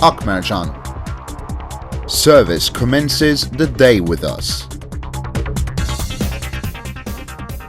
Akmercan. Service commences the day with us.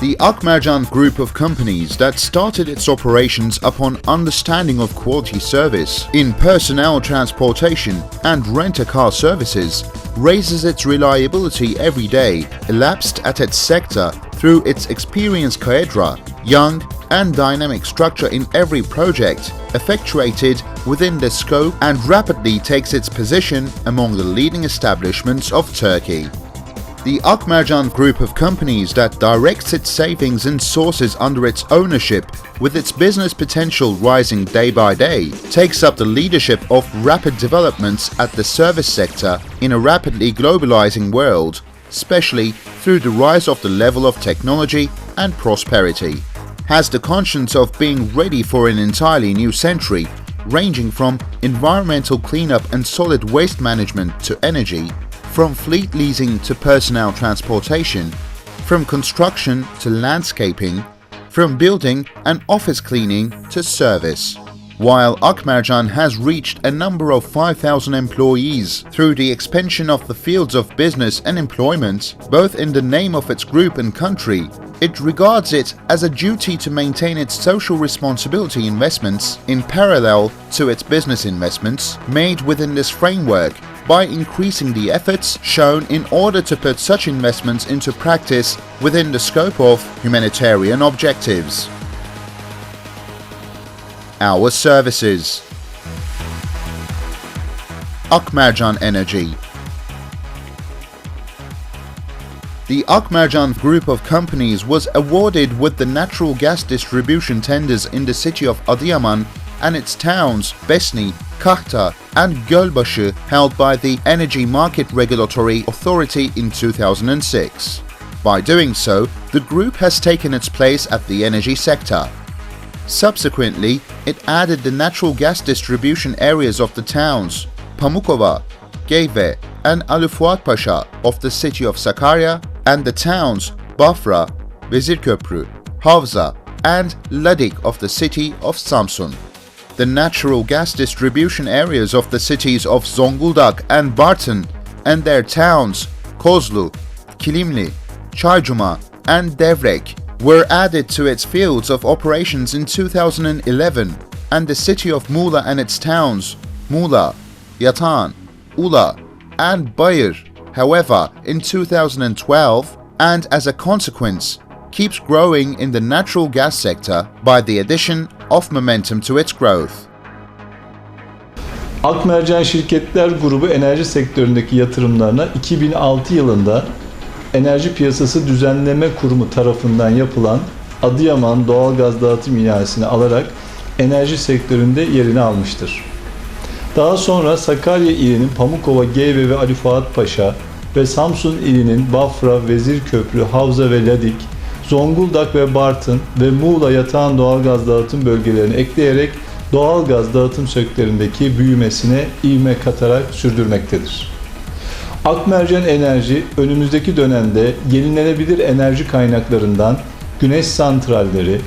The Akmercan group of companies that started its operations upon understanding of quality service in personnel transportation and rent-a-car services raises its reliability every day, elapsed at its sector through its experienced cadre, young and dynamic structure in every project, effectuated within the scope and rapidly takes its position among the leading establishments of Turkey. The Akmercan group of companies that directs its savings and sources under its ownership, with its business potential rising day by day, takes up the leadership of rapid developments at the service sector in a rapidly globalizing world, especially through the rise of the level of technology and prosperity. Has the conscience of being ready for an entirely new century, ranging from environmental cleanup and solid waste management to energy, from fleet leasing to personnel transportation, from construction to landscaping, from building and office cleaning to service. While Akmercan has reached a number of 5,000 employees through the expansion of the fields of business and employment, both in the name of its group and country, it regards it as a duty to maintain its social responsibility investments in parallel to its business investments made within this framework, by increasing the efforts shown in order to put such investments into practice within the scope of humanitarian objectives. Our services. Akmercan Energy. The Akmercan group of companies was awarded with the natural gas distribution tenders in the city of Adıyaman and its towns Besni, Kahta and Gölbaşı, held by the Energy Market Regulatory Authority in 2006. By doing so, the group has taken its place at the energy sector. Subsequently, it added the natural gas distribution areas of the towns Pamukova, Geyve and Ali Fuat Pasha of the city of Sakarya and the towns Bafra, Vezirköprü, Havza and Ladik of the city of Samsun. The natural gas distribution areas of the cities of Zonguldak and Bartın and their towns Kozlu, Kilimli, Çaycuma and Devrek were added to its fields of operations in 2011, and the city of Muğla and its towns Muğla, Yatağan, Ula and Bayır, however, in 2012, and as a consequence, keeps growing in the natural gas sector by the addition of momentum to its growth. Akmercan Şirketler Grubu enerji sektöründeki yatırımlarına 2006 yılında Enerji Piyasası Düzenleme Kurumu tarafından yapılan Adıyaman doğalgaz dağıtım ihalesini alarak enerji sektöründe yerini almıştır. Daha sonra Sakarya ilinin Pamukova, Geyve ve Ali Fuat Paşa ve Samsun ilinin Bafra, Vezirköprü, Havza ve Ladik, Zonguldak ve Bartın ve Muğla Yatağan doğalgaz dağıtım bölgelerini ekleyerek doğalgaz dağıtım sektöründeki büyümesine ivme katarak sürdürmektedir. Akmercan Enerji önümüzdeki dönemde yenilenebilir enerji kaynaklarından güneş santralleri,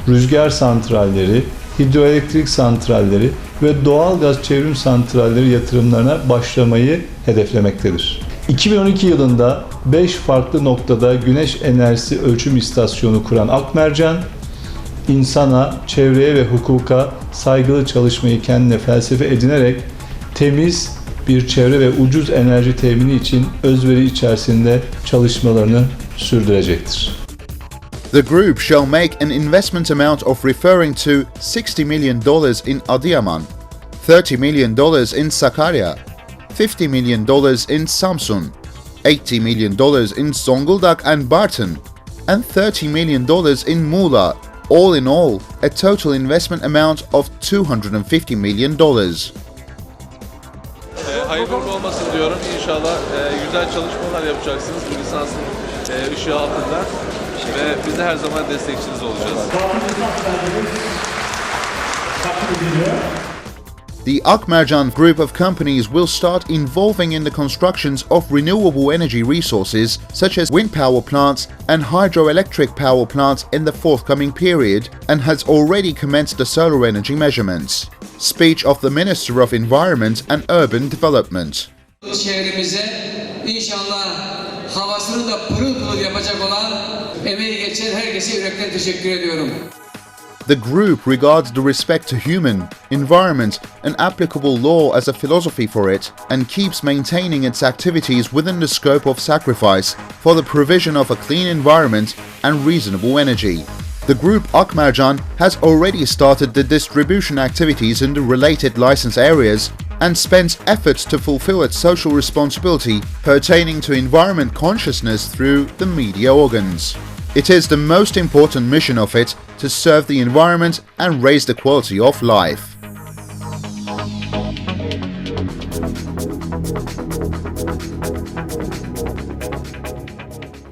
rüzgar santralleri, hidroelektrik santralleri ve doğalgaz çevrim santralleri yatırımlarına başlamayı hedeflemektedir. 2012 yılında 5 farklı noktada güneş enerjisi ölçüm istasyonu kuran Akmercan, insana, çevreye ve hukuka saygılı çalışmayı kendine felsefe edinerek temiz bir çevre ve ucuz enerji temini için özveri içerisinde çalışmalarını sürdürecektir. The group shall make an investment amount of referring to $60 million in Adıyaman, $30 million in Sakarya, $50 million in Samsun, $80 million in Zonguldak and Bartın, and $30 million in Muğla, all in all, a total investment amount of $250 million. Hayırlı uğurlu olmasın diyorum. İnşallah güzel çalışmalar yapacaksınız bu lisansın ışığı altında ve biz de her zaman destekçiniz olacağız. The Akmercan group of companies will start involving in the constructions of renewable energy resources such as wind power plants and hydroelectric power plants in the forthcoming period and has already commenced the solar energy measurements. Speech of the Minister of Environment and Urban Development. Şehrimize inşallah havasını da pırıl pırıl yapacak olan emeği geçen herkese yürekten teşekkür ediyorum. The group regards the respect to human, environment and applicable law as a philosophy for it and keeps maintaining its activities within the scope of sacrifice for the provision of a clean environment and reasonable energy. The group Akmercan has already started the distribution activities in the related license areas and spends efforts to fulfill its social responsibility pertaining to environment consciousness through the media organs. It is the most important mission of it to serve the environment and raise the quality of life.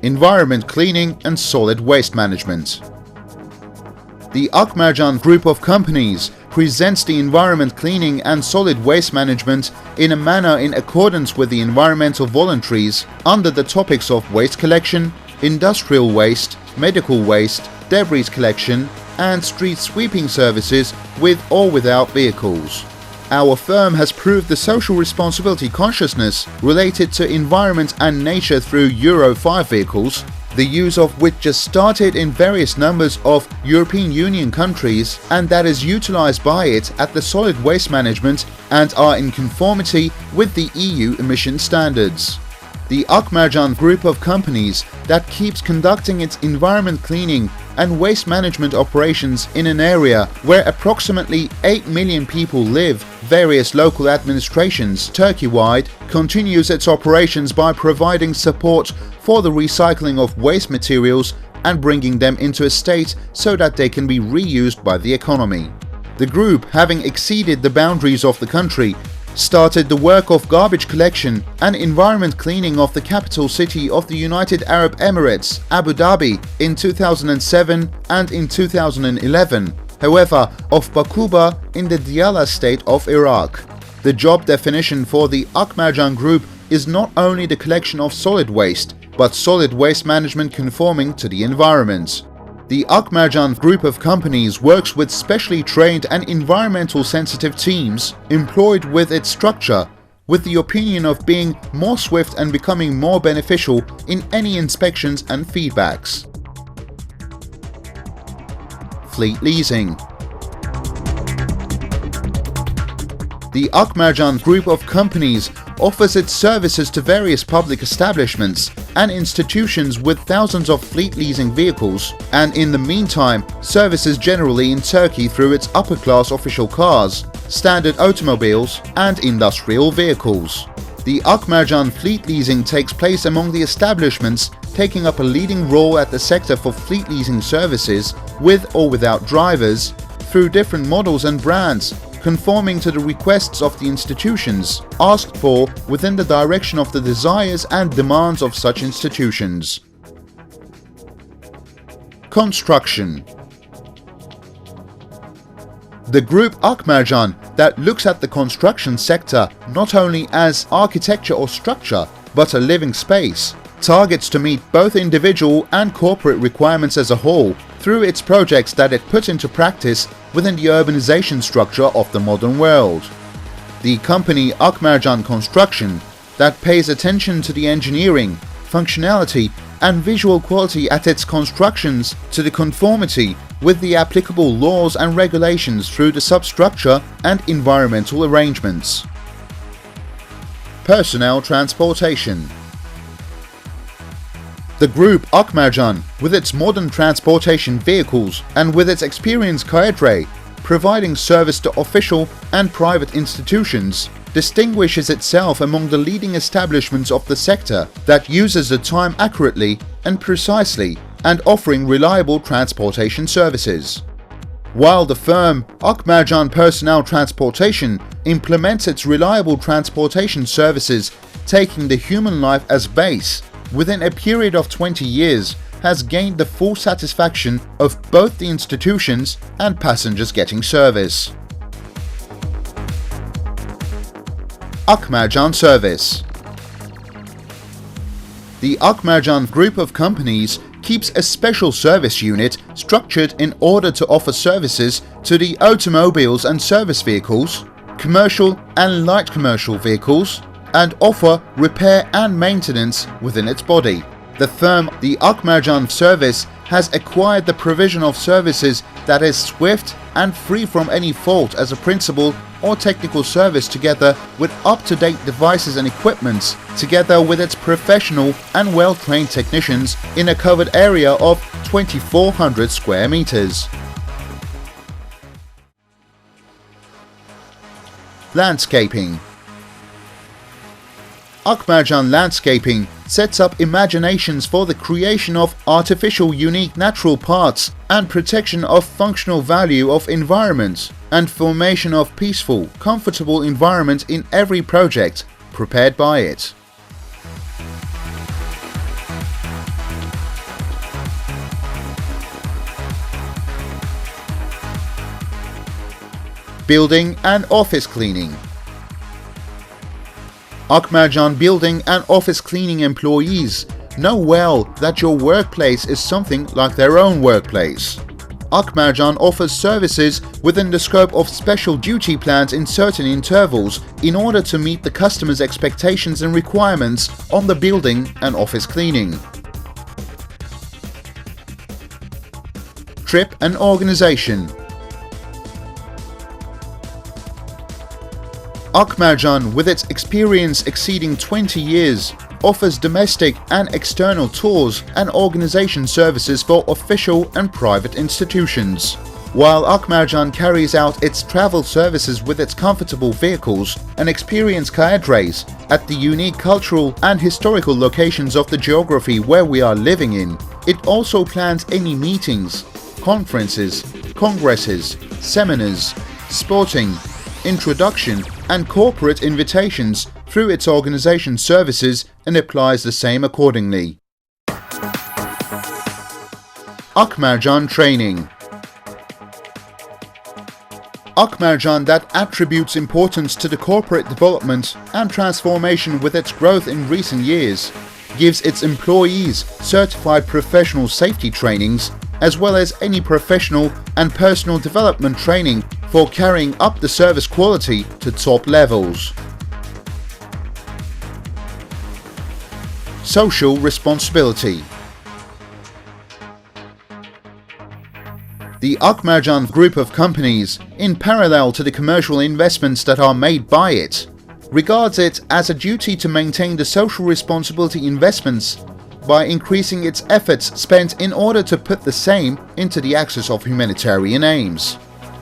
Environment cleaning and solid waste management. The Akmercan group of companies presents the environment cleaning and solid waste management in a manner in accordance with the environmental voluntaries under the topics of waste collection, industrial waste, medical waste, debris collection and street sweeping services with or without vehicles. Our firm has proved the social responsibility consciousness related to environment and nature through Euro 5 vehicles, the use of which just started in various numbers of European Union countries and that is utilized by it at the solid waste management and are in conformity with the EU emission standards. The Akmercan group of companies that keeps conducting its environment cleaning and waste management operations in an area where approximately 8 million people live, various local administrations Turkey-wide, continues its operations by providing support for the recycling of waste materials and bringing them into a state so that they can be reused by the economy. The group, having exceeded the boundaries of the country, started the work of garbage collection and environment cleaning of the capital city of the United Arab Emirates, Abu Dhabi, in 2007 and in 2011, however, of Bakuba in the Diyala state of Iraq. The job definition for the Akmercan group is not only the collection of solid waste, but solid waste management conforming to the environment. The Akmercan group of companies works with specially trained and environmental sensitive teams employed with its structure, with the opinion of being more swift and becoming more beneficial in any inspections and feedbacks. Fleet leasing. The Akmercan group of companies offers its services to various public establishments and institutions with thousands of fleet leasing vehicles and in the meantime services generally in Turkey through its upper-class official cars, standard automobiles and industrial vehicles. The Akmercan fleet leasing takes place among the establishments taking up a leading role at the sector for fleet leasing services with or without drivers through different models and brands conforming to the requests of the institutions, asked for within the direction of the desires and demands of such institutions. Construction. The group Akmercan that looks at the construction sector not only as architecture or structure, but a living space, targets to meet both individual and corporate requirements as a whole through its projects that it puts into practice within the urbanization structure of the modern world. The company Akmercan Construction that pays attention to the engineering, functionality and visual quality at its constructions to the conformity with the applicable laws and regulations through the substructure and environmental arrangements. Personnel transportation. The group Akmercan, with its modern transportation vehicles and with its experienced cadre, providing service to official and private institutions, distinguishes itself among the leading establishments of the sector that uses the time accurately and precisely and offering reliable transportation services. While the firm Akmercan Personnel Transportation implements its reliable transportation services taking the human life as base, within a period of 20 years has gained the full satisfaction of both the institutions and passengers getting service. Akmercan Service. The Akmercan group of companies keeps a special service unit structured in order to offer services to the automobiles and service vehicles, commercial and light commercial vehicles, and offer repair and maintenance within its body. The firm, the Akmercan Service, has acquired the provision of services that is swift and free from any fault as a principal or technical service, together with up-to-date devices and equipments, together with its professional and well-trained technicians in a covered area of 2,400 square meters. Landscaping. Akmercan Landscaping sets up imaginations for the creation of artificial unique natural parts and protection of functional value of environments and formation of peaceful, comfortable environment in every project prepared by it. Building and office cleaning. Akmercan building and office cleaning employees know well that your workplace is something like their own workplace. Akmercan offers services within the scope of special duty plans in certain intervals in order to meet the customer's expectations and requirements on the building and office cleaning. Trip and organization. Akmercan, with its experience exceeding 20 years, offers domestic and external tours and organization services for official and private institutions. While Akmercan carries out its travel services with its comfortable vehicles and experienced cadres at the unique cultural and historical locations of the geography where we are living in, it also plans any meetings, conferences, congresses, seminars, sporting, introduction and corporate invitations through its organization services and applies the same accordingly. Akmercan Training. Akmercan, that attributes importance to the corporate development and transformation with its growth in recent years, gives its employees certified professional safety trainings as well as any professional and personal development training for carrying up the service quality to top levels. Social responsibility. The Akmercan group of companies, in parallel to the commercial investments that are made by it, regards it as a duty to maintain the social responsibility investments by increasing its efforts spent in order to put the same into the axis of humanitarian aims.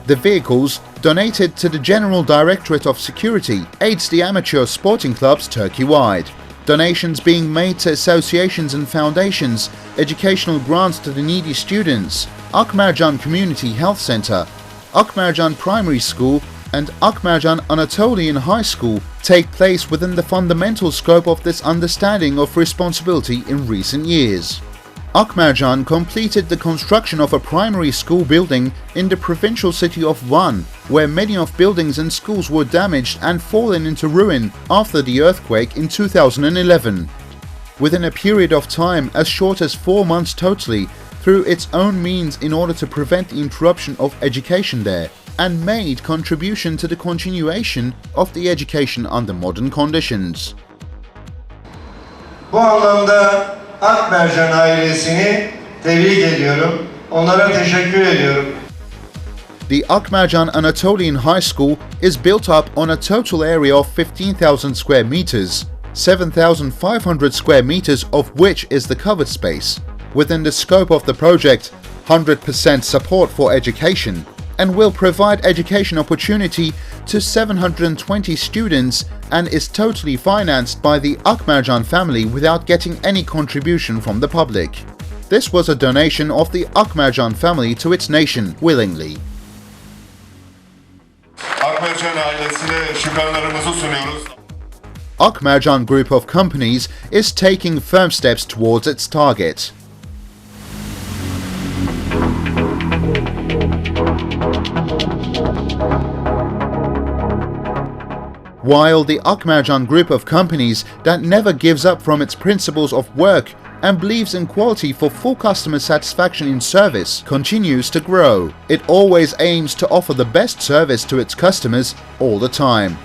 The vehicles, donated to the General Directorate of Security, aids the amateur sporting clubs Turkey-wide. Donations being made to associations and foundations, educational grants to the needy students, Akmercan Community Health Center, Akmercan Primary School and Akmercan Anatolian High School take place within the fundamental scope of this understanding of responsibility in recent years. Akmercan completed the construction of a primary school building in the provincial city of Van, where many of buildings and schools were damaged and fallen into ruin after the earthquake in 2011. Within a period of time as short as 4 months totally, through its own means in order to prevent the interruption of education there, and made contribution to the continuation of the education under modern conditions. Bu anlamda Akmercan ailesini tebrik ediyorum. Onlara teşekkür ediyorum. The Akmercan Anatolian High School is built up on a total area of 15,000 square meters, 7,500 square meters of which is the covered space. Within the scope of the project, 100% support for education, and will provide education opportunity to 720 students and is totally financed by the Akmercan family without getting any contribution from the public. This was a donation of the Akmercan family to its nation willingly. Akmercan ailesine şükranlarımızı sunuyoruz. Akmercan Group of Companies is taking firm steps towards its target. while the Akmercan group of companies that never gives up from its principles of work and believes in quality for full customer satisfaction in service continues to grow. It always aims to offer the best service to its customers all the time.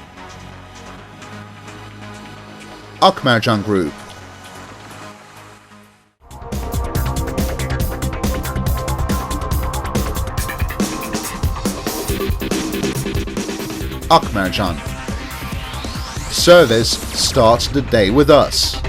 Akmercan Group. Akmercan. Service starts the day with us.